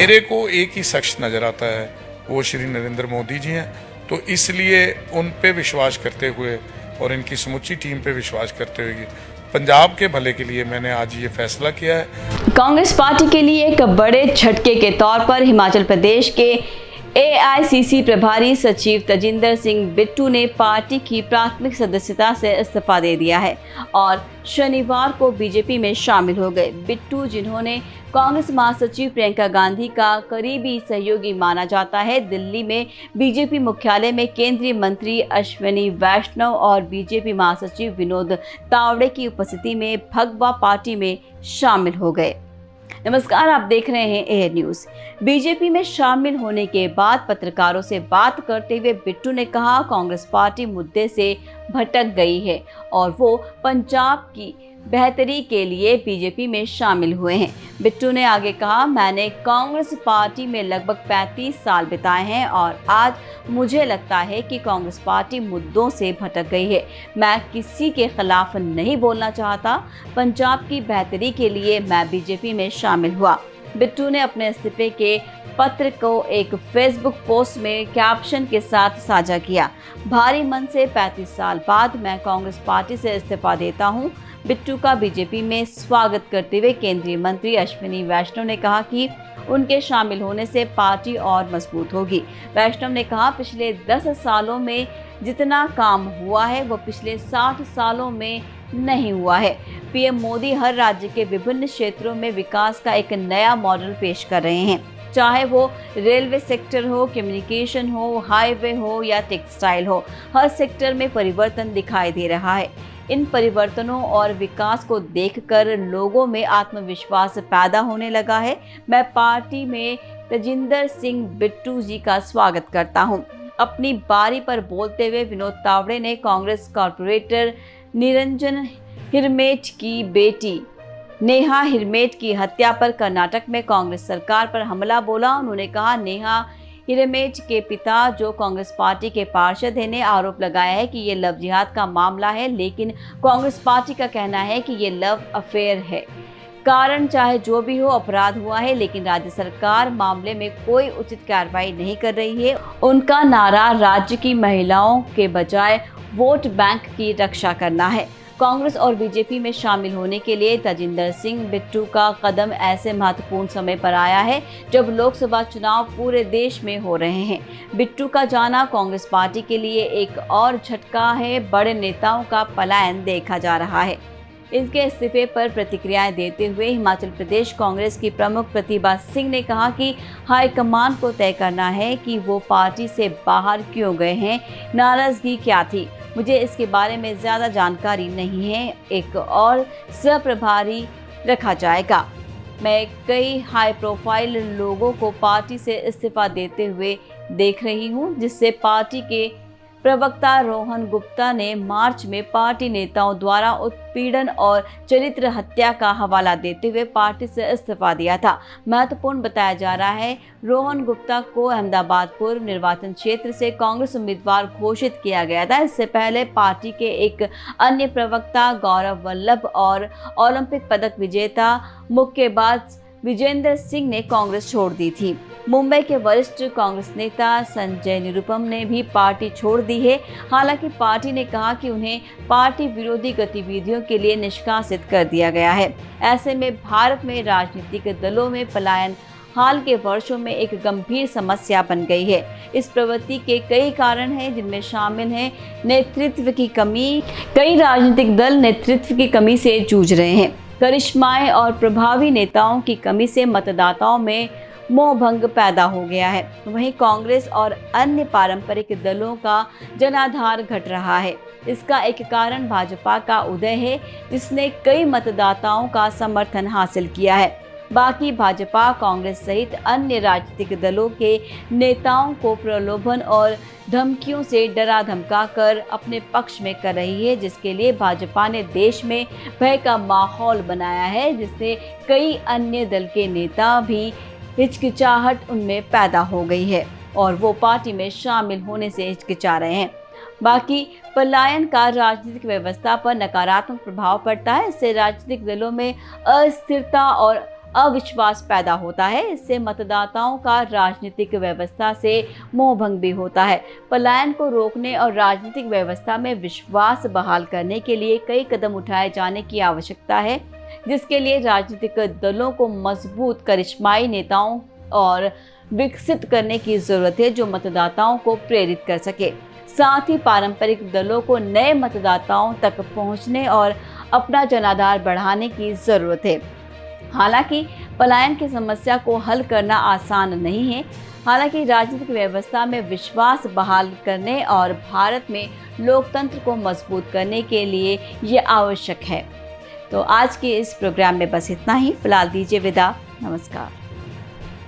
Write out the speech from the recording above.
मेरे को एक ही शख्स नज़र आता है, वो श्री नरेंद्र मोदी जी हैं। तो इसलिए उन पे विश्वास करते हुए और इनकी समूची टीम पे विश्वास करते हुए पंजाब के भले के लिए मैंने आज ये फैसला किया है। कांग्रेस पार्टी के लिए एक बड़े झटके के तौर पर हिमाचल प्रदेश के AICC प्रभारी सचिव तजिंदर सिंह बिट्टू ने पार्टी की प्राथमिक सदस्यता से इस्तीफा दे दिया है और शनिवार को बीजेपी में शामिल हो गए। बिट्टू, जिन्होंने कांग्रेस महासचिव प्रियंका गांधी का करीबी सहयोगी माना जाता है, दिल्ली में बीजेपी मुख्यालय में केंद्रीय मंत्री अश्विनी वैष्णव और बीजेपी महासचिव विनोद तावड़े की उपस्थिति में भगवा पार्टी में शामिल हो गए। नमस्कार, आप देख रहे हैं एयर न्यूज़। बीजेपी में शामिल होने के बाद पत्रकारों से बात करते हुए बिट्टू ने कहा, कांग्रेस पार्टी मुद्दे से भटक गई है और वो पंजाब की बेहतरी के लिए बीजेपी में शामिल हुए हैं। बिट्टू ने आगे कहा, मैंने कांग्रेस पार्टी में लगभग 35 साल बिताए हैं और आज मुझे लगता है कि कांग्रेस पार्टी मुद्दों से भटक गई है। मैं किसी के खिलाफ नहीं बोलना चाहता। पंजाब की बेहतरी के लिए मैं बीजेपी में शामिल हुआ। बिट्टू ने अपने इस्तीफे के पत्र को एक फेसबुक पोस्ट में कैप्शन के साथ साझा किया, भारी मन से 35 साल बाद मैं कांग्रेस पार्टी से इस्तीफा देता हूं। बिट्टू का बीजेपी में स्वागत करते हुए केंद्रीय मंत्री अश्विनी वैष्णव ने कहा कि उनके शामिल होने से पार्टी और मजबूत होगी। वैष्णव ने कहा, पिछले 10 सालों में जितना काम हुआ है वो पिछले 60 सालों में नहीं हुआ है। पीएम मोदी हर राज्य के विभिन्न क्षेत्रों में विकास का एक नया मॉडल पेश कर रहे हैं, चाहे वो रेलवे सेक्टर हो, कम्युनिकेशन हो, हाईवे हो या टेक्सटाइल हो। हर सेक्टर में परिवर्तन दिखाई दे रहा है। इन परिवर्तनों और विकास को देखकर लोगों में आत्मविश्वास पैदा होने लगा है। मैं पार्टी में तजिंदर सिंह बिट्टू जी का स्वागत करता हूं। अपनी बारी पर बोलते हुए विनोद तावड़े ने कांग्रेस कॉर्पोरेटर निरंजन हिरमेट की बेटी नेहा हिरमेट की हत्या पर कर्नाटक में कांग्रेस सरकार पर हमला बोला। उन्होंने कहा, नेहा हिरमेट के पिता, जो कांग्रेस पार्टी के पार्षद हैं, ने आरोप लगाया है कि ये लव जिहाद का मामला है, लेकिन कांग्रेस पार्टी का कहना है कि ये लव अफेयर है। कारण चाहे जो भी हो, अपराध हुआ है, लेकिन राज्य सरकार मामले में कोई उचित कार्रवाई नहीं कर रही है। उनका नारा राज्य की महिलाओं के बजाय वोट बैंक की रक्षा करना है। कांग्रेस और बीजेपी में शामिल होने के लिए तजिंदर सिंह बिट्टू का कदम ऐसे महत्वपूर्ण समय पर आया है जब लोकसभा चुनाव पूरे देश में हो रहे हैं। बिट्टू का जाना कांग्रेस पार्टी के लिए एक और झटका है। बड़े नेताओं का पलायन देखा जा रहा है। इनके इस्तीफे पर प्रतिक्रियाएं देते हुए हिमाचल प्रदेश कांग्रेस की प्रमुख प्रतिभा सिंह ने कहा कि हाईकमान को तय करना है कि वो पार्टी से बाहर क्यों गए हैं, नाराजगी क्या थी। मुझे इसके बारे में ज़्यादा जानकारी नहीं है। एक और सहप्रभारी रखा जाएगा। मैं कई हाई प्रोफाइल लोगों को पार्टी से इस्तीफा देते हुए देख रही हूं, जिससे पार्टी के प्रवक्ता रोहन गुप्ता ने मार्च में पार्टी नेताओं द्वारा उत्पीड़न और चरित्र हत्या का हवाला देते हुए पार्टी से इस्तीफा दिया था। महत्वपूर्ण बताया जा रहा है, रोहन गुप्ता को अहमदाबाद पूर्व निर्वाचन क्षेत्र से कांग्रेस उम्मीदवार घोषित किया गया था। इससे पहले पार्टी के एक अन्य प्रवक्ता गौरव वल्लभ और ओलंपिक पदक विजेता मुक्केबाज विजेंद्र सिंह ने कांग्रेस छोड़ दी थी। मुंबई के वरिष्ठ कांग्रेस नेता संजय निरुपम ने भी पार्टी छोड़ दी है। हालांकि पार्टी ने कहा कि उन्हें पार्टी विरोधी गतिविधियों के लिए निष्कासित कर दिया गया है। ऐसे में भारत में राजनीतिक दलों में पलायन हाल के वर्षों में एक गंभीर समस्या बन गई है। इस प्रवृत्ति के कई कारण हैं, जिनमें शामिल हैं नेतृत्व की कमी। कई राजनीतिक दल नेतृत्व की कमी से जूझ रहे हैं। करिश्माई और प्रभावी नेताओं की कमी से मतदाताओं में मोहभंग पैदा हो गया है। वहीं कांग्रेस और अन्य पारंपरिक दलों का जनाधार घट रहा है। इसका एक कारण भाजपा का उदय है, जिसने कई मतदाताओं का समर्थन हासिल किया है। बाकी भाजपा, कांग्रेस सहित अन्य राजनीतिक दलों के नेताओं को प्रलोभन और धमकियों से डरा धमका कर अपने पक्ष में कर रही है, जिसके लिए भाजपा ने देश में भय का माहौल बनाया है, जिससे कई अन्य दल के नेता भी हिचकिचाहट उनमें पैदा हो गई है और वो पार्टी में शामिल होने से हिचकिचा रहे हैं। बाकी पलायन का राजनीतिक व्यवस्था पर नकारात्मक प्रभाव पड़ता है। इससे राजनीतिक दलों में अस्थिरता और अविश्वास पैदा होता है। इससे मतदाताओं का राजनीतिक व्यवस्था से मोहभंग भी होता है। पलायन को रोकने और राजनीतिक व्यवस्था में विश्वास बहाल करने के लिए कई कदम उठाए जाने की आवश्यकता है, जिसके लिए राजनीतिक दलों को मजबूत करिश्माई नेताओं और विकसित करने की जरूरत है जो मतदाताओं को प्रेरित कर सके। साथ ही पारंपरिक दलों को नए मतदाताओं तक पहुंचने और अपना जनाधार बढ़ाने की जरूरत है। हालांकि पलायन की समस्या को हल करना आसान नहीं है। हालांकि राजनीतिक व्यवस्था में विश्वास बहाल करने और भारत में लोकतंत्र को मजबूत करने के लिए ये आवश्यक है। तो आज के इस प्रोग्राम में बस इतना ही। फिलहाल दीजिए विदा। नमस्कार।